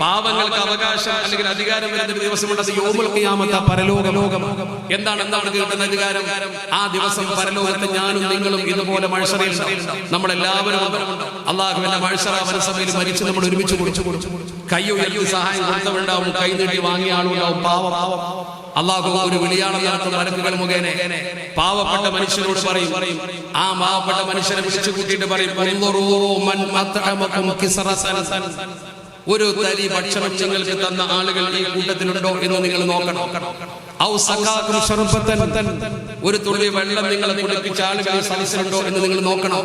പാവങ്ങൾക്ക് അവകാശം അല്ലെങ്കിൽ അധികാരം വരുന്ന ദിവസമുണ്ട്. അത് യൗമുൽ ഖിയാമത്ത്, പരലോകം. എന്താണ് കിട്ടുന്ന അധികാരം? ആ ദിവസം പരലോകത്ത് ഞാനും നിങ്ങളും ഇതുപോലെ മഹ്ശറിൽ നമ്മളെല്ലാവരും അള്ളാഹുവിന്റെ മഹ്ശറ വനസഭയിൽ മരിച്ച് നമ്മൾ ഒരുമിച്ച് കുടിച്ചു കൈ ഉയർത്തി സഹായം കൊടുത്തവരുണ്ടാവും, കൈ നീട്ടി വാങ്ങിയ ആളുണ്ടാവും. പാവം അള്ളാഹു ഒരു വിളിയാളം നടത്തുന്ന മലക്കുകൾ മുഖേന പാവപ്പെട്ട മനുഷ്യരോട് പറയും. ആ പാവപ്പെട്ട മനുഷ്യനെ വിളിച്ചു കൂട്ടിയിട്ട് പറയും, ഒരു തരി ഭക്ഷണം നിങ്ങൾക്ക് തന്ന ആളുകൾ ഈ കൂട്ടത്തിലുണ്ടോ എന്ന് നിങ്ങൾ നോക്കണം. ഒരു തുള്ളി വെള്ളം നിങ്ങളെ കുടിപ്പിച്ച ആളുകൾ സദസ്സിലുണ്ടോ എന്ന് നിങ്ങൾ നോക്കണം.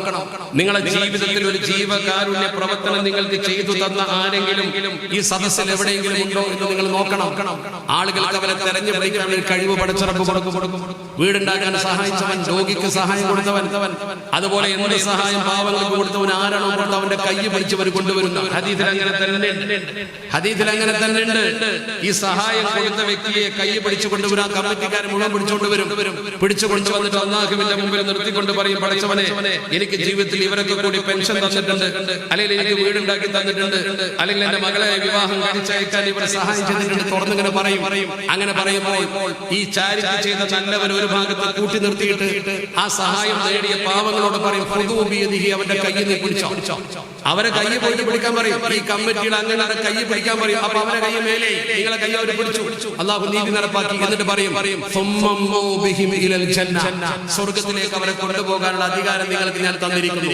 നിങ്ങളുടെ ജീവിതത്തിൽ ഒരു ജീവകാരുണ്യ പ്രവർത്തനം നിങ്ങൾക്ക് ചെയ്തു തന്ന ആരെങ്കിലും ഈ സദസ്സിൽ എവിടെയെങ്കിലും ഉണ്ടോ എന്ന് നിങ്ങൾ നോക്കണം. ആളുകൾക്ക് അവരെ തെരഞ്ഞു പിടിക്കാൻ ഒരു കഴിവ് പടച്ചിറപ്പ് കൊടുക്കും. വീടുണ്ടാക്കാൻ സഹായിച്ചവൻ, രോഗിക്ക് സഹായം കൊടുത്തവൻ, അതുപോലെ എന്ത് സഹായം പാവങ്ങൾക്ക് കൊടുത്തവൻ ആരാണോ കൊടുത്തവൻ അവന്റെ കൈ പിടിച്ചവർ കൊണ്ടുവരുന്ന ഹദീസിൽ അങ്ങനെ തന്നെ ഉണ്ട്. ഈ സഹായം കൊടുത്ത വ്യക്തിയെ കൈ പിടിച്ചു കൊണ്ടുവരാൻ കമ്മിറ്റിക്കാരൻ മുഴുവൻ പിടിച്ചു കൊണ്ടുവന്നിട്ട് അല്ലാഹുവിന്റെ മുമ്പിൽ നിർത്തിക്കൊണ്ട് പറയും, പഠിച്ചവനെ, എനിക്ക് ജീവിതത്തിൽ ഇവരൊക്കെ കൂടി പെൻഷൻ തന്നിട്ടുണ്ട്, അല്ലെങ്കിൽ എനിക്ക് വീടുണ്ടാക്കി തന്നിട്ടുണ്ട്, അല്ലെങ്കിൽ എന്റെ മകളെ വിവാഹം കഴിച്ചയക്കാൻ ഇവരെ സഹായം ചെയ്തിട്ടുണ്ട്. തുറന്നിങ്ങനെ പറയും. അങ്ങനെ പറയുമ്പോൾ ഈ ചാരിറ്റി ചെയ്ത നല്ലവൻ ഒരു ഭാഗത്ത് കൂട്ടി നിർത്തിയിട്ട് ആ സഹായം നേടിയ പാവങ്ങളോട് പറയും, അവന്റെ കയ്യിൽ നിന്ന് പിടിച്ചോ. അവരെ കൈ പോയിട്ട് പിടിക്കാൻ പറയും. ഈ കമ്മിറ്റിയുടെ അങ്ങനെ കൈ പിടിക്കാൻ പറയും. അപ്പൊ അവരെ കൈ മേലെ നിങ്ങളെ കൈ അവർ പിടിച്ചു. അല്ലാഹു നീതി നടപ്പാക്കി. എന്നിട്ട് പറയും, സ്വർഗത്തിലേക്ക് അവരെ കൊണ്ടുപോകാനുള്ള അധികാരം നിങ്ങൾക്ക് ഞാൻ തന്നിരിക്കുന്നു.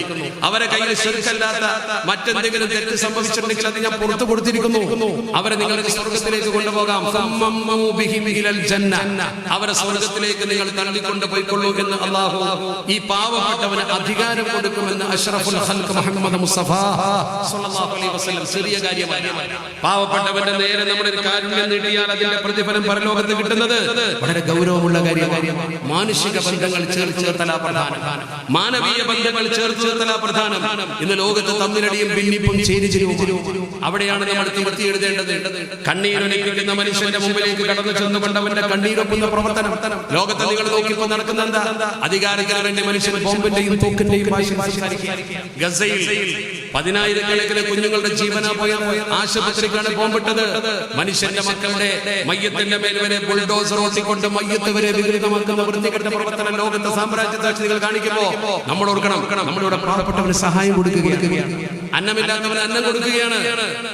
അവരെ കയ്യിൽ ശിർക്കല്ലാത്ത മറ്റെന്തെങ്കിലും തെറ്റ് സംഭവിച്ചിട്ടുണ്ടെങ്കിൽ അത് ഞാൻ പുറത്തു കൊടുത്തിരിക്കുന്നു. അവരെ നിങ്ങൾക്ക് സ്വർഗത്തിലേക്ക് കൊണ്ടുപോകാം. അവരെ സ്വർഗത്തിലേക്ക് നിങ്ങൾ തള്ളിക്കൊണ്ട് പോയിക്കൊള്ളൂ എന്ന് അല്ലാഹു ഈ പാവപ്പെട്ടവന് അധികാരം കൊടുക്കുമെന്ന് അഷ്റഫുൽ ഖൽഖ് മുഹമ്മദ് മുസ്തഫ സ്വല്ലല്ലാഹു അലൈഹി വസല്ലം. ചെറിയ കാര്യമല്ല. പാവപ്പെട്ടവന്റെ നേരെ നമ്മുടെ ഒരു കാരുണ്യം നീട്ടിയാൽ അതിന്റെ പ്രതിഫലം പരലോകത്ത് കിട്ടുന്നത് വളരെ ഗൗരവമുള്ള കാര്യമാണ്. മാനുഷിക ബന്ധങ്ങൾ ചേർത്ത് നിർത്തലാ പ്രധാനം. മാനവീയ ബന്ധങ്ങൾ ചേർത്ത് നിർത്തലാ പ്രധാനം. ഇന്ന് ലോകത്ത് തമ്മിലടിയും ഭിന്നിപ്പും ചേരിചിരിവും അവിടെയാണ് നമ്മൾ തിരുത്തി എഴുതേണ്ടത്. കണ്ണീരൊലിപ്പിക്കുന്ന മനുഷ്യന്റെ മുമ്പിലേക്ക് കടന്നു ചെന്നുകൊണ്ട് അവന്റെ കണ്ണീരൊപ്പുന്ന പ്രവർത്തനം ലോകത്തെ നിങ്ങൾ നോക്കിപ്പോ നടക്കുന്ന എന്താ? അധികാരത്തിന് വേണ്ടി മനുഷ്യൻ ബോംബിന്റെയും തോക്കിന്റെയും ഗസയിൽ 10,000-കണക്കിന് കുഞ്ഞുങ്ങളുടെ ജീവനാ പോയ ആശുപത്രിക്കാണ് ബോംബിട്ടത്. മനുഷ്യന്റെ മക്കളുടെ മയ്യത്തിന്റെ മേൽ വരെ ബുൾഡോസർ ഓട്ടിക്കൊണ്ട് മയ്യത്ത് വരെ വികൃതമാക്കുന്ന വൃത്തികെട്ട പ്രവർത്തനം ലോകത്തെ സാമ്രാജ്യത്താക്ഷികൾ കാണിക്കുമ്പോ നമ്മൾ ഓർക്കണം, നമ്മളിവിടെ പാവപ്പെട്ടവന് സഹായം കൊടുക്കുകയാണ്, അന്നമില്ലാത്തവന് അന്നം കൊടുക്കുകയാണ്.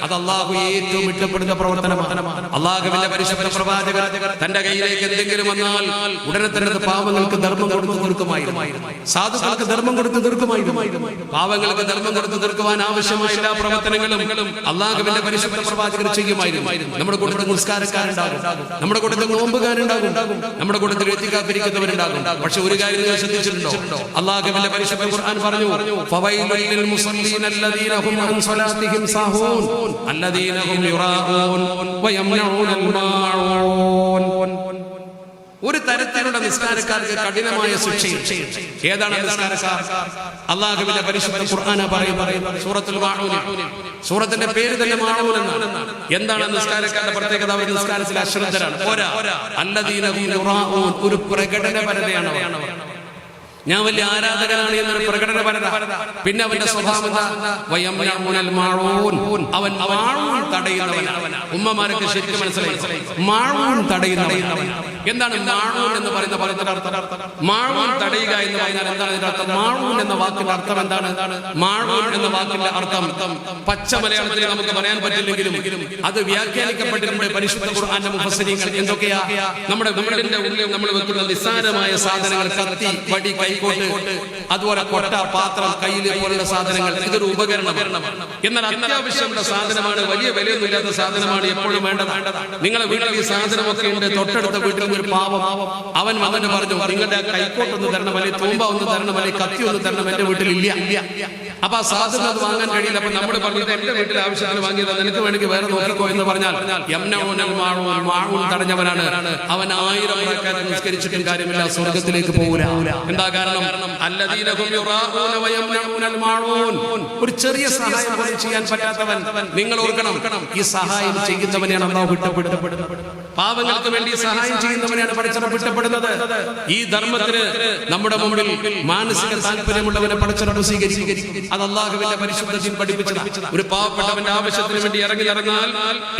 അത് അല്ലാഹു ഏറ്റവും ഇഷ്ടപ്പെടുന്ന പ്രവർത്തനമാണ്. അല്ലാഹുവിന്റെ പരിശുദ്ധ പ്രവാചകർ തന്റെ കയ്യിലേക്ക് എന്തെങ്കിലും വന്നാൽ ഉടനെ തന്നെ പാവങ്ങൾക്ക് ധർമ്മം കൊടുത്തു തീർക്കുമായിരുന്നു. സാധുക്കൾക്ക് ധർമ്മം കൊടുത്തു തീർക്കുമായിരുന്നു. പാവങ്ങൾക്ക് ധർമ്മം കൊടുത്തു തീർക്കുവാൻ ആവശ്യമായ എല്ലാ പ്രവർത്തനങ്ങളും അല്ലാഹുവിന്റെ പരിശുദ്ധ പ്രവാചകർ ചെയ്യുമായിരുന്നു. നമ്മുടെ കൂട്ടത്തിൽ നിസ്കാരക്കാരുണ്ടാകും, നമ്മുടെ കൂട്ടത്തിൽ നോമ്പുകാരുണ്ടാകും, നമ്മുടെ കൂട്ടത്തിൽ എത്തിക്കാത്തിരിക്കുന്നവരുണ്ടാകും. പക്ഷെ ഒരു കാര്യം നിങ്ങൾ ശ്രദ്ധിച്ചിട്ടുണ്ടോ? അല്ലാഹുവിന്റെ പരിശുദ്ധ ഖുർആൻ പറഞ്ഞു, ഫവൈലുൽ ലിൽ മുസല്ലീന അല്ലദീന ഹും അൻ സ്വലാത്തിഹിം സാഹൂൻ അല്ലദീന ഹും യുറാഊൻ വയംനഊനൽ മാഊൻ. ഒരു തരത്തിലുള്ള നിസ്കാരക്കാർക്ക് കഠിനമായ ശിക്ഷയും. ഏതാണ് നിസ്കാരക്കാർ? അല്ലാഹുവിന്റെ പരിശുദ്ധ ഖുർആൻ പറയുന്നത് സൂറത്തുൽ മാഊൻ. സൂറത്തിന്റെ പേര് തന്നെ മാഊൻ എന്നാണ്. എന്താണ് നിസ്കാരക്കാരുടെ പ്രത്യേകത? അവർ നിസ്കാരത്തിൽ അശ്രദ്ധരാണ്. പോരാ, അല്ലദീന ഹും യുറാഊൻ, ഒരു പ്രകടനപരതയാണ്. ഞാൻ വലിയ ആരാധകനാണ് എന്നൊരു പ്രകടനപരത. പിന്നെ അവന്റെ സ്വഭാവം അവൻ മാഴൂൻ തടയുന്നവനാണ്. ഉമ്മമാരൊക്കെ ശരിക്കും മനസ്സിലായി, മാഴൂൻ തടയുന്നവൻ. എന്താണ് മാഴൂൻ എന്ന് പറയുന്ന പദത്തിന്റെ അർത്ഥം? മാഴൂൻ തടയുക എന്ന് പറഞ്ഞാൽ എന്താണ് ഇതിന്റെ അർത്ഥം? മാഴൂൻ എന്ന വാക്കിന്റെ അർത്ഥം എന്താണ്? മാഴൂൻ എന്ന വാക്കിന്റെ അർത്ഥം പച്ച മലയാളത്തിൽ നമുക്ക് പറയാൻ പറ്റില്ലെങ്കിലും അത് വ്യാഖ്യാനിക്കപ്പെട്ടിട്ടുണ്ട് പരിശുദ്ധ ഖുർആന്റെ മുഫസ്സിരീങ്ങൾ. എന്തൊക്കെയാ? നമ്മുടെ വീടിന്റെ ഉള്ളിൽ നമ്മൾ വെക്കുന്ന നിസ്സാരമായ സാധനങ്ങൾ, കത്തി, വടി, കൈക്കോട്ട്, അതുപോലെ കൊട്ട, പാത്രം, കയ്യിൽ പോലുള്ള സാധനങ്ങൾ, ഇതൊരു ഉപകരണമാണ്. എന്നാൽ അത്യാവശ്യമുള്ള സാധനമാണ്, വലിയ വിലയൊന്നുമില്ലാത്ത സാധനമാണ്, എപ്പോഴും വേണ്ടത്. നിങ്ങളെ വീട്ടിൽ ഈ സാധനമൊക്കെ ഉണ്ട്. തൊട്ടടുത്ത വീട്ടിൽ ഒരു പാവം അവൻ വന്നിട്ട് പറഞ്ഞു, നിങ്ങളുടെ കൈക്കോട്ടൊന്ന് തരണം, അല്ലെങ്കിൽ തൂമ്പ ഒന്ന് തരണം, അല്ലെങ്കിൽ കത്തി ഒന്ന് തരണം, എന്റെ വീട്ടിൽ ഇല്ല. അപ്പൊ ആ സാധനം അത് വാങ്ങാൻ കഴിയില്ല. അപ്പൊ നമ്മൾ പറഞ്ഞത് എന്റെ വീട്ടിൽ ആവശ്യത്തിന് വാങ്ങിയത്, നിനക്ക് വേണമെങ്കിൽ വേറെ നോക്കിക്കോ എന്ന് പറഞ്ഞാൽ മാഴൂൻ തടഞ്ഞവനാണ്. അവൻ 1000 റക്അത്ത് നിസ്കരിച്ചിട്ടും കാര്യമില്ല, സ്വർഗത്തിലേക്ക് പോകൂല. എന്താ കാരണം? ഒരു ചെറിയ സഹായം പോലും ചെയ്യാൻ പറ്റാത്തവൻ. നിങ്ങൾ ഓർക്കണം, ഈ സഹായം ചെയ്യുന്നവനെയാണ് അല്ലാഹു ഇഷ്ടപ്പെടുന്നത്. പാവങ്ങൾക്ക് വേണ്ടി സഹായം ചെയ്യുന്നവനെയാണ് പടച്ചറപ്പ് ഇഷ്ടപ്പെടുന്നത്. ഈ ധർമ്മത്തിന് നമ്മുടെ മുമ്പിൽ മാനസിക താല്പര്യമുള്ളവനെ പടച്ചറപ്പ് സ്വീകരിക്കും. അത് അല്ലാഹുവിന്റെ പരിശുദ്ധ ദീൻ പഠിപ്പിച്ചതാണ്. ഒരു പാവപ്പെട്ടവന്റെ ആവശ്യത്തിന് വേണ്ടി ഇറങ്ങിയാൽ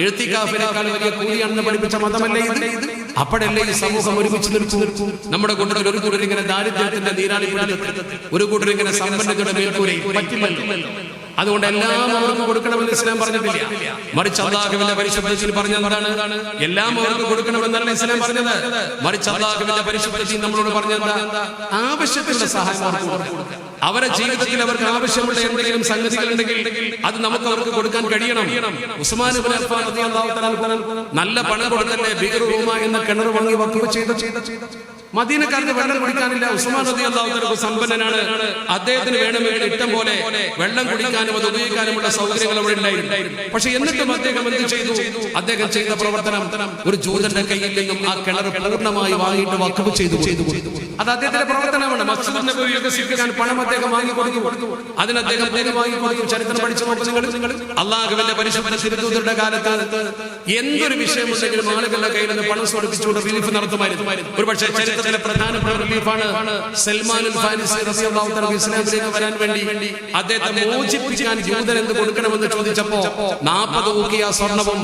എഴുത്തിക്കാഫിനേക്കാൾ വലിയ കൂലിയാണെന്ന് പഠിപ്പിച്ച മതമല്ലേ ഇത്? അപ്പോഴല്ലേ ഈ സമൂഹം ഒരുമിച്ച് നിൽക്കും. നമ്മുടെ കൂട്ടത്തിൽ ഒരു കൂട്ടർ ഇങ്ങനെ ദാരിദ്ര്യത്തിന്റെ നീരാളി പിടിച്ചെടുത്ത്, ഒരു കൂട്ടർ ഇങ്ങനെ സമ്പന്നതയുടെ മേൽക്കൂരയിൽ പറ്റില്ലല്ലോ. അതുകൊണ്ട് എല്ലാം അവർക്ക് കൊടുക്കണമെന്ന് ഇസ്ലാം പറഞ്ഞിട്ടില്ല. മറിച്ച് അല്ലാഹുവിന്റെ പരിശുദ്ധത്തിൽ പറഞ്ഞതാണ് എല്ലാം അവർക്ക് കൊടുക്കണമെന്നാണ് ഇസ്ലാം പറഞ്ഞത്. മറിച്ച് അല്ലാഹുവിന്റെ പരിശുദ്ധത്തിൽ നമ്മളോട് പറഞ്ഞത് ആവശ്യത്തിനുള്ള സഹായം അവർക്ക് കൊടുക്കുക. അവരുടെ ജീവിതത്തിൽ അവർക്ക് ആവശ്യമുള്ള എന്തെങ്കിലും സംഗതികൾ ഉണ്ടെങ്കിൽ അത് നമുക്ക് അവർക്ക് കൊടുക്കാൻ കഴിയണം. ഉസ്മാൻ ഇബ്നു അഫ്ഫാൻ റളിയല്ലാഹു തആല നല്ല പണം കൊടുത്തല്ലേ ബിർ റൂമ എന്ന കിണർ വാങ്ങി വഖഫ് ചെയ്തു. മദീനക്കാർക്ക് വെള്ളം കുടിക്കാനില്ല. ഉസ്മാൻ റളിയല്ലാഹു തആല സമ്പന്നനാണ്. അദ്ദേഹത്തിന് വേണമെങ്കിൽ ഇഷ്ടം പോലെ വെള്ളം കുടിക്കാനും അത് ഉപയോഗിക്കാനുമുള്ള സൗകര്യങ്ങൾ അവിടെ ഉണ്ടായിരുന്നു. പക്ഷെ എന്നിട്ടും അദ്ദേഹം എന്ത് ചെയ്തു? അദ്ദേഹം ചെയ്ത പ്രവർത്തനം ഒരു ജൂതന്റെ കയ്യിൽ നിന്നും ആ കിണർ പൂർണ്ണമായി വാങ്ങിയിട്ട് വഖഫ് ചെയ്തു. അത് അദ്ദേഹത്തിന്റെ പ്രവർത്തനമാണ്. മസ്ജിദ് നബവി വികസിപ്പിക്കാൻ പണം അദ്ദേഹം വാങ്ങിക്കൊടുത്തു. അതിന് അദ്ദേഹം പേര് വാങ്ങിക്കൊടുത്തു. ചരിത്രം പഠിച്ചു നോക്കുക നിങ്ങൾ. അല്ലാഹുവിന്റെ പരിശുദ്ധ തിരുദൂതരുടെ കാലത്ത് എന്തൊരു വിഷയമുണ്ടെങ്കിലും ആളുകളുടെ കയ്യിൽ നിന്ന് പണം സ്വരൂപിച്ചുകൊണ്ട് റിലീഫ് നടത്തുമായിരുന്നു. ഒരു പക്ഷേ ചരിത്രത്തിലെ പ്രധാനപ്പെട്ട റിലീഫാണ് സൽമാനുൽ ഫാരിസി റളിയല്ലാഹു തആല ഇസ്ലാമിലേക്ക് വരാൻ വേണ്ടി അദ്ദേഹത്തെ മോചിപ്പിക്കാൻ ജൂതൻ എന്ത് കൊടുക്കണമെന്ന് ചോദിച്ചപ്പോ 40 ഊക്കിയ സ്വർണ്ണവും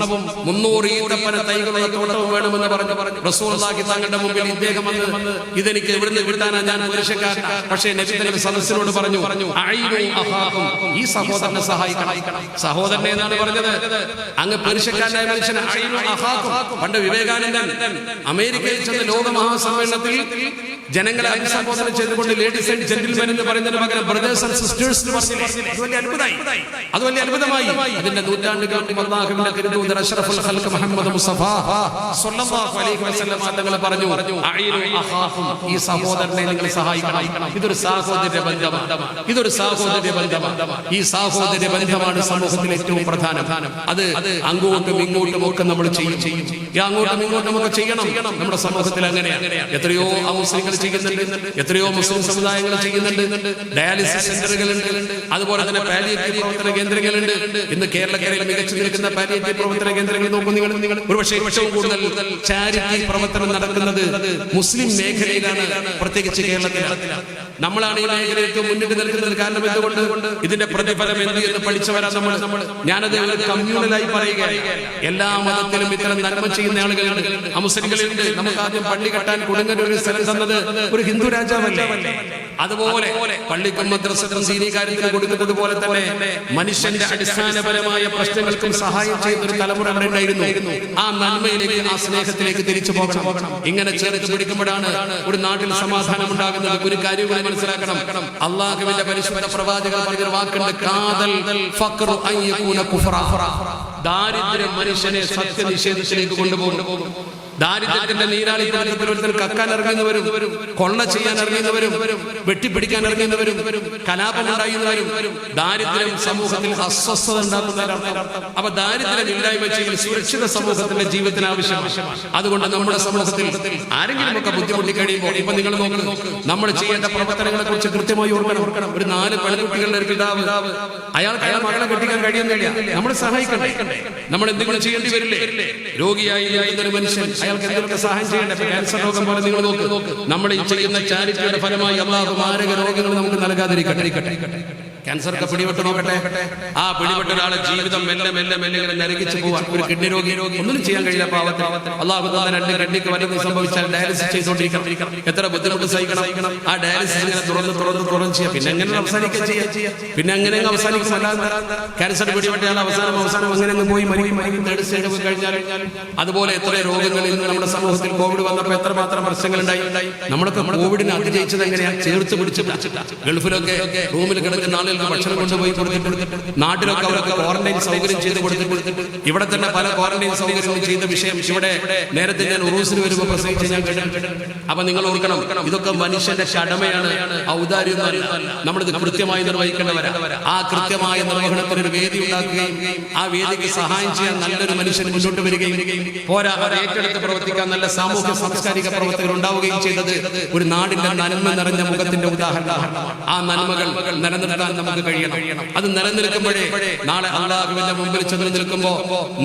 300 ഈത്തപ്പന തൈകളുള്ള തോട്ടവും വേണമെന്ന് പറഞ്ഞു റസൂലുള്ളാഹി തങ്ങളുടെ മുമ്പിൽ ഇദ്ദേഹം വന്ന് ഇതെനിക്ക് ഇവിടുന്ന് വിട്ടാനാ ഞാൻ പുരുഷക്കാരൻ. പക്ഷേ നബി തന്റെ സദസ്സിനോട് പറഞ്ഞു ഈ സഹോദരനെ സഹായിക്കണം. സഹോദരനെ എന്നാണ് പറഞ്ഞത്. അങ്ങ് പുരുഷക്കാരനായ മനുഷ്യനെ പണ്ട് വിവേകാനന്ദൻ അമേരിക്കയിൽ ചെന്ന ലോക മഹാസമ്മേളനത്തിൽ ജനങ്ങളെ അഭിസംബോധന ചെയ്തുകൊണ്ട് ലേഡീസ് ആൻഡ് ജെന്റിൽമെൻ എന്ന് പറയുന്നതിന് പകരം ബ്രദേഴ്സ് ആൻഡ് സിസ്റ്റേഴ്സ് എന്ന് പറഞ്ഞു. അത് വലിയ അത്ഭുതമായി. അതിന്റെ നൂറ്റാണ്ടുകൾക്ക് അല്ലാഹുവിന്റെ തിരുദൂതർ അഷ്റഫുൽ ഖൽഖ് മുഹമ്മദ് മുസ്തഫ സ്വല്ലല്ലാഹു അലൈഹി വസല്ലം തങ്ങൾ പറഞ്ഞു ഈ സഹോദരനെ നിങ്ങൾ സഹായിക്കണം. ഇതൊരു സാഹോദര്യ ബന്ധമാണ്. ഇതൊരു സാഹോദര്യ ബന്ധമാണ്. ഈ സാഹോദര്യ ബന്ധമാണ് സമൂഹത്തിൽ ഏറ്റവും പ്രധാനം. അത് അങ്ങോട്ടും ഇങ്ങോട്ടും ഒക്കെ നമ്മൾ ചെയ്യും. ഈ അങ്ങോട്ടും ഇങ്ങോട്ടും ഒക്കെ ചെയ്യണം. നമ്മുടെ സമൂഹത്തിൽ അങ്ങനെയാണ്. എത്രയോ മുസ്ലിങ്ങൾ ചെയ്യുന്നുണ്ട്. എത്രയോ മുസ്ലിം സമുദായങ്ങൾ ചെയ്യുന്നുണ്ട്. ഡയാലിസിസ് സെന്ററുകളുണ്ട്. അതുപോലെ തന്നെ പാലിയേറ്റീവ് പ്രവർത്തന കേന്ദ്രങ്ങളുണ്ട്. ഇന്ന് കേരളക്കരയിൽ മികച്ചു നിൽക്കുന്ന പാലിയേറ്റീവ് പ്രവർത്തന കേന്ദ്രങ്ങൾ നോക്കും നിങ്ങൾ. ഒരുപക്ഷെ ഏറ്റവും കൂടുതൽ ചാരിറ്റി പ്രവർത്തനം നടക്കുന്നത് മുസ്ലിം മേഖലയിലാണ്, പ്രത്യേകിച്ച് കേരളത്തിലാണ്. നമ്മളാണ് ഈ മേഖലയ്ക്ക് മുന്നിട്ട് നിൽക്കുന്നത്. കാരണം എന്തുകൊണ്ട്? ഇതിന്റെ പ്രതിഫലം എന്ത് എന്ന് പഠിച്ചവരാണ് നമ്മൾ. ഞാനത് കമ്മ്യൂണലായി പറയുകയാണ്. എല്ലാ മതത്തിലും ഇത്തരം നന്മ ചെയ്യുന്ന ആളുകളുണ്ട്, മുസ്ലിങ്ങളുണ്ട്. നമുക്ക് ആദ്യം പള്ളി കെട്ടാൻ കൊടുങ്ങല്ലൂർ ഒരു സ്ഥലം തന്നത് ഒരു ഹിന്ദു രാജാവല്ലേ? അതുപോലെ പള്ളിക്കും മദ്രസക്കും ദീനീ കാര്യത്തിന് കൊടുക്കുന്നത് പോലെ തന്നെ മനുഷ്യന്റെ അടിസ്ഥാനപരമായ പ്രശ്നങ്ങൾക്കും സഹായം ചെയ്യുന്ന ഒരു തലമുറ ഉണ്ടായിരുന്നു. ആ നന്മയിലേക്ക്, ആ സ്നേഹത്തിലേക്ക് തിരിച്ചു പോകണം. ഇങ്ങനെ ചേർത്ത് പിടിക്കുമ്പോഴാണ് ഒരു നാട്ടിൽ സമാധാനം ഉണ്ടാകുന്നത്. ഒരു കാര്യം കൂടി മനസ്സിലാക്കണം. അല്ലാഹുവിന്റെ പരിശുദ്ധ പ്രവാചകൻ പറഞ്ഞ വാക്കുണ്ട്, കാദൽ ഫഖ്റു അൻ യകൂന കുഫ്റ. ദാരിദ്ര്യം മനുഷ്യനെ സത്യനിഷേധത്തിലേക്ക് കൊണ്ടുപോകും. ദാരിദ്ര്യത്തിന്റെ നീരാളിത്തരത്തിൽ കക്കാൻ ഇറങ്ങുന്നവരും, കൊള്ള ചെയ്യാൻ ഇറങ്ങുന്നവരും, വെട്ടിപ്പിടിക്കാൻ ഇറങ്ങുന്നവരും, കലാപം ഉണ്ടാകുന്നവരും, ദാരിദ്ര്യം സമൂഹത്തിൽ അസ്വസ്ഥത ഉണ്ടാക്കുന്നവരാണ്. അപ്പൊ ദാരിദ്ര്യം ഇല്ലായ്മ ചെയ്യൽ സുരക്ഷിത സമൂഹത്തിന്റെ ജീവിതത്തിന് ആവശ്യമാണ്. അതുകൊണ്ട് നമ്മുടെ സമൂഹത്തിൽ ആരെങ്കിലും ഒക്കെ ബുദ്ധിമുട്ടി കഴിയുമ്പോൾ ഇപ്പൊ നിങ്ങൾ നോക്കുന്നു, നമ്മൾ ചെയ്യേണ്ട പ്രവർത്തനങ്ങളെ കുറിച്ച് കൃത്യമായി ഓർക്കണം. ഒരു 4 പെൺകുട്ടികളുടെ ഒരു പിതാവ്, അയാൾക്ക് അയാൾ മകളെ കെട്ടിക്കാൻ കഴിയുന്നില്ല. നമ്മൾ സഹായിക്കണ്ടേ? നമ്മൾ എന്തെങ്കിലും ചെയ്യേണ്ടി വരില്ലേ? രോഗിയായി ഒരു മനുഷ്യൻ, അയാൾക്ക് എന്തെങ്കിലും സഹായം ചെയ്യണ്ടേ? ക്യാൻസർ രോഗം പോലെ നിങ്ങൾ നോക്ക്. നമ്മൾ ഈ ചെയ്യുന്ന ചാരിറ്റിയുടെ ഫലമായി അല്ലാഹു മാരക രോഗങ്ങൾ നമുക്ക് നൽകാതിരിക്കട്ടെ. ക്യാൻസർ ഒക്കെ പിടിപെട്ട് നോക്കട്ടെ. ആ പിടിപെട്ട ഒരാളെ ജീവിതം മെല്ലെ മെല്ലെ മെല്ലെ നരകിച്ചു പോവാൻ. ഒരു കിഡ്നി രോഗി ഒന്നും ചെയ്യാൻ കഴിയില്ല. പാവത്തിൽ അല്ലാഹു തആല 2 കിഡ്നിക്ക് വല്ലതും സംഭവിച്ചാൽ ഡയാലിസിസ് ചെയ്തുകൊണ്ടിരിക്കണം. എത്ര ബുദ്ധിമുട്ട് സഹിക്കണം. ആ ഡയാലിസിസ് ഇങ്ങനെ തുറന്ന് ചെയ്യാം. പിന്നെ എങ്ങനെ അവസാനിക്കുക ചെയ്യാം? പിന്നെ എങ്ങനെ അവസാനിക്കും? അല്ലാതെ ക്യാൻസർ പിടിപെട്ടയാൾ അവസാനം അങ്ങനെ പോയി മരിക്കും. തേർഡ് സ്റ്റേജ് പോയി കഴിഞ്ഞാൽ അതുപോലെ എത്ര രോഗങ്ങൾ ഇന്ന് നമ്മുടെ സമൂഹത്തിൽ കോവിഡ് വന്നപ്പോൾ എത്രമാത്രം പ്രശ്നങ്ങൾ ഉണ്ടായി. നമ്മളൊക്കെ കോവിഡിനെ അതിജയിച്ചത് എങ്ങനെയാണ്? ചേർത്ത് പിടിച്ചിട്ടാ. ഗൾഫിലൊക്കെ റൂമിൽ കിടക്കുന്ന ആളുകൾ ഭക്ഷണം കൊണ്ടുപോയി കൊടുത്തിട്ട്, നാട്ടിലൊക്കെ അവർക്ക് ക്വാറന്റൈൻ സൗകര്യം ചെയ്ത് കൊടുത്തിട്ട്, ഇവിടെ തന്നെ പല ക്വാറന്റൈൻ സൗകര്യങ്ങൾ ചെയ്ത വിഷയം ഇവിടെ നേരത്തെ ഞാൻ ഉറൂസിന് വരുമ്പോൾ പ്രസംഗിച്ച് ഞാൻ കേട്ടിട്ടുണ്ട്. അപ്പൊ നിങ്ങൾ ഓർക്കണം, ഇതൊക്കെ മനുഷ്യന്റെ കടമയാണ്, ഔദാര്യമല്ല. നമ്മളിത് കൃത്യമായി നിർവഹിക്കേണ്ടവരാ. ആ കൃത്യമായ നിർവഹണത്തിന് ഒരു വേദി ഉണ്ടാക്കുകയും ആ വേദിക്ക് സഹായം ചെയ്യാൻ നല്ലൊരു മനുഷ്യൻ മുന്നോട്ട് വരികയും പോരാ ഏറ്റെടുത്ത് പ്രവർത്തിക്കാൻ നല്ല സാമൂഹ്യ സാംസ്കാരിക പ്രവർത്തകർ ഉണ്ടാവുകയും ചെയ്തത് ഒരു നാടിന്റെ നന്മ നിറഞ്ഞ മുഖത്തിന്റെ ഉദാഹരണമാണ്. ആ നന്മകൾ നിലനിർത്താൻ നമുക്ക് കഴിയണം. അത് നിലനിൽക്കുമ്പോഴേ നാളെ അള്ളാഹുവിന്റെ മുമ്പിൽ ചെന്ന് നിൽക്കുമ്പോ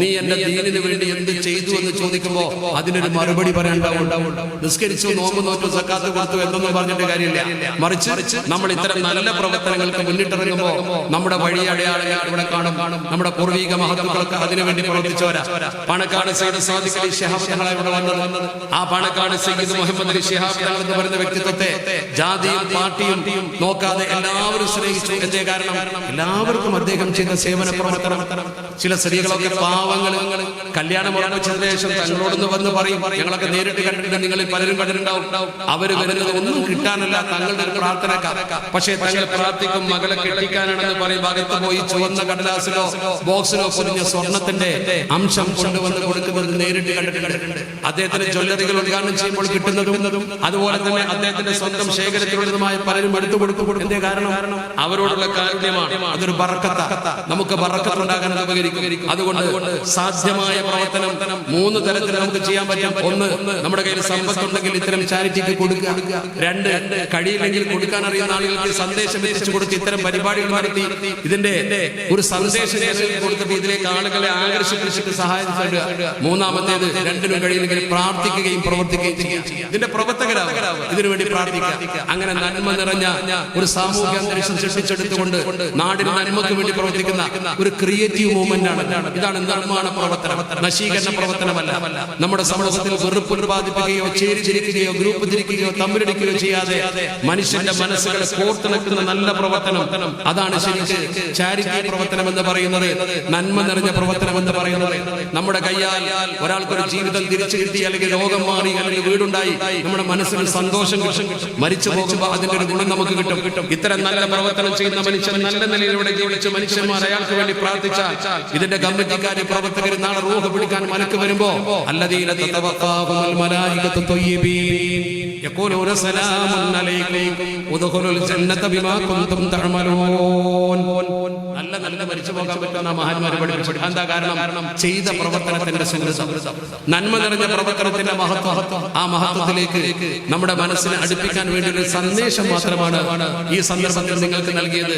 നീ എന്റെ ദീനിന് വേണ്ടി എന്ത് ചെയ്തു എന്ന് ചോദിക്കുമ്പോ അതിനൊരു മറുപടി പറയാനുണ്ടാവും. നിസ്കരിച്ചു, നോമ്പ് നോറ്റു, സക്കാത്ത് കൊടുത്തു എന്നൊന്നും പറഞ്ഞിട്ട് കാര്യമില്ല. മറിച്ച് നമ്മൾ ഇത്തരം നല്ല പ്രവർത്തനങ്ങൾക്ക് മുന്നിട്ടിറങ്ങുമ്പോ നമ്മുടെ വഴി അടയാളങ്ങൾ ഇവിടെ കാണും. നമ്മുടെ പൂർവിക മഹത്തുക്കളൊക്കെ അതിനുവേണ്ടി പ്രവർത്തിച്ചവരാ. പാണക്കാട് സയ്യിദ് സാദിഖ് അലി ശിഹാബ് തങ്ങളെ ഇവിടെ വന്നത്. ആ പാണക്കാട് സയ്യിദ് മുഹമ്മദ് അലി ശിഹാബ് തങ്ങൾ എന്ന് പറയുന്ന വ്യക്തിത്വത്തെ ജാതിയും പാർട്ടിയും നോക്കാതെ എല്ലാവരും സ്നേഹിച്ചു. എന്തേ കാരണം? എല്ലാവർക്കും അദ്ദേഹം ചെയ്ത സേവന പ്രവർത്തനം. ചില സ്ത്രീകളൊക്കെ പാവങ്ങൾ കല്യാണം ഉറപ്പിച്ചതിന് ശേഷം തങ്ങളോടൊന്ന് വന്ന് പറയും, ഞങ്ങളൊക്കെ നേരിട്ട് കണ്ടിട്ടുണ്ട്, നിങ്ങളിൽ പലരും കണ്ടിട്ടുണ്ടാവും, അവര് വരുന്നത് ഒന്നും കിട്ടാനല്ല, തങ്ങളുടെ ഒരു പ്രാർത്ഥനക്കാർ. പക്ഷേ തങ്ങൾ പ്രാർത്ഥിക്കും മകളെ കെട്ടിക്കാനാണെന്ന് പറയും. ഭാഗത്ത് പോയി ചുവന്ന കടലാസിലോ ബോക്സിലോ പൊതിഞ്ഞ സ്വർണത്തിന്റെ അംശം കൊണ്ടുവന്ന് കൊടുക്കുന്നത് നേരിട്ട് കണ്ടിട്ടുണ്ട്. അദ്ദേഹത്തിന്റെ ജ്വല്ലറികൾ ഉദ്ഘാടനം ചെയ്യുമ്പോൾ കിട്ടുന്നതും അതുപോലെ തന്നെ അദ്ദേഹത്തിന്റെ സ്വന്തം ശേഖരത്തിലുള്ളതുമായ പലരും എടുത്തു കൊടുക്കും. എന്തേ കാരണം? അവരോടുള്ള കാരുണ്യമാണ്. അതൊരു ബറക്കത്ത, നമുക്ക് ബറക്കത്തുണ്ടാകാൻ ഉപകരിക്കും. അതുകൊണ്ട് സാധ്യമായ പ്രവർത്തനം 3 തരത്തിൽ നമുക്ക് ചെയ്യാൻ പറ്റും. ഒന്ന്, നമ്മുടെ കയ്യിൽ സമ്പത്തുണ്ടെങ്കിൽ ഇത്തരം ചാരിറ്റിക്ക് കൊടുക്കുക. 2, കഴിയില്ലെങ്കിൽ കൊടുക്കാൻ അറിയുന്ന ആളുകൾക്ക് സന്ദേശം എത്തിച്ചു കൊടുത്ത് ഇത്തരം പരിപാടികൾ നടത്തി ഇതിന്റെ ഒരു സന്ദേശം കൊടുത്തിട്ട് ഇതിലേക്ക് ആളുകളെ ആകർഷിപ്പിച്ചിട്ട് സഹായം ചെയ്യുക. മൂന്നാമത്തേത്, 2നും കഴിയില്ലെങ്കിൽ പ്രാർത്ഥിക്കുകയും പ്രവർത്തിക്കുകയും ചെയ്യുക. ഇതിന്റെ പ്രവർത്തകരാവുക, ഇതിനുവേണ്ടി പ്രാർത്ഥിക്കുക. അങ്ങനെ നന്മ നിറഞ്ഞ ഒരു സാമൂഹ്യ അന്തരീക്ഷം സൃഷ്ടിച്ചെടുത്തുകൊണ്ട് നാടിന് നന്മക്ക് വേണ്ടി പ്രവർത്തിക്കുന്ന ഒരു ക്രിയേറ്റീവ് മൂവ്മെന്റ് ആണ്. ഇതാണ് നിർമ്മാണ പ്രവർത്തനം, നശീകരണ പ്രവർത്തനമല്ല. നമ്മുടെ സമൂഹത്തിൽ വെറുപ്പ് ഉൽപ്പാദിപ്പിക്കുകയോ ചേരി തിരിക്കുകയോ ഗ്രൂപ്പ് തിരിക്കുകയോ തമ്മിലടിക്കുകയോ ചെയ്യാതെ മനുഷ്യന്റെ മനസ്സുകളെ കോർത്തിണക്കുന്ന നല്ല പ്രവർത്തനം, അതാണ് ശരിക്ക് ചാരിറ്റി പ്രവർത്തനം എന്ന് പറയുന്നത്, നന്മ നിറഞ്ഞ പ്രവർത്തനം എന്ന് പറയുന്നത്. നമ്മുടെ കയ്യാൽ ഒരാൾക്കൊരു ജീവിതം തിരിച്ചു കിട്ടി, അല്ലെങ്കിൽ രോഗം മാറി, അല്ലെങ്കിൽ വീടുണ്ടായി, നമ്മുടെ മനസ്സിന് സന്തോഷം കിട്ടും. മരിച്ചു പോകുമ്പോൾ അതിന്റെ ഒരു ഗുണം നമുക്ക് കിട്ടും. ഇത്തരം നല്ല പ്രവർത്തനം ചെയ്യുന്ന മനുഷ്യൻ നല്ല നിലയിലൂടെ ജീവിച്ച മനുഷ്യന്മാർ അയാൾക്ക് വേണ്ടി പ്രാർത്ഥിച്ചാൽ ഇതിന്റെ കമ്മിറ്റിക്കാര് പ്രവർത്തകർ നാളെ റൂഹ് പിടിക്കാൻ മലക്ക് വരുമ്പോ അല്ലദീന തതവഖാഹുൽ മലായികത്തു ത്വയ്യിബീൻ യഖൂലൂന സലാമുൻ അലൈക്കും ഉദ്ഖുലുൽ ജന്നത ബിമാ കുൻതും തഅമലൂൻ. നല്ല മരിച്ചു പോകാൻ പറ്റുന്ന മഹാന്മാർ പഠിപ്പിച്ചു. എന്താ കാരണം? ചെയ്ത പ്രവർത്തനത്തിന്റെ സുഹൃതം, നന്മ നിറഞ്ഞ പ്രവർത്തനത്തിന്റെ മഹത്വം. ആ മഹത്വത്തിലേക്ക് നമ്മുടെ മനസ്സിനെ അടുപ്പിക്കാൻ വേണ്ടി ഒരു സന്ദേശം മാത്രമാണ് ഈ സന്ദർഭത്തിൽ നിങ്ങൾക്ക് നൽകിയത്.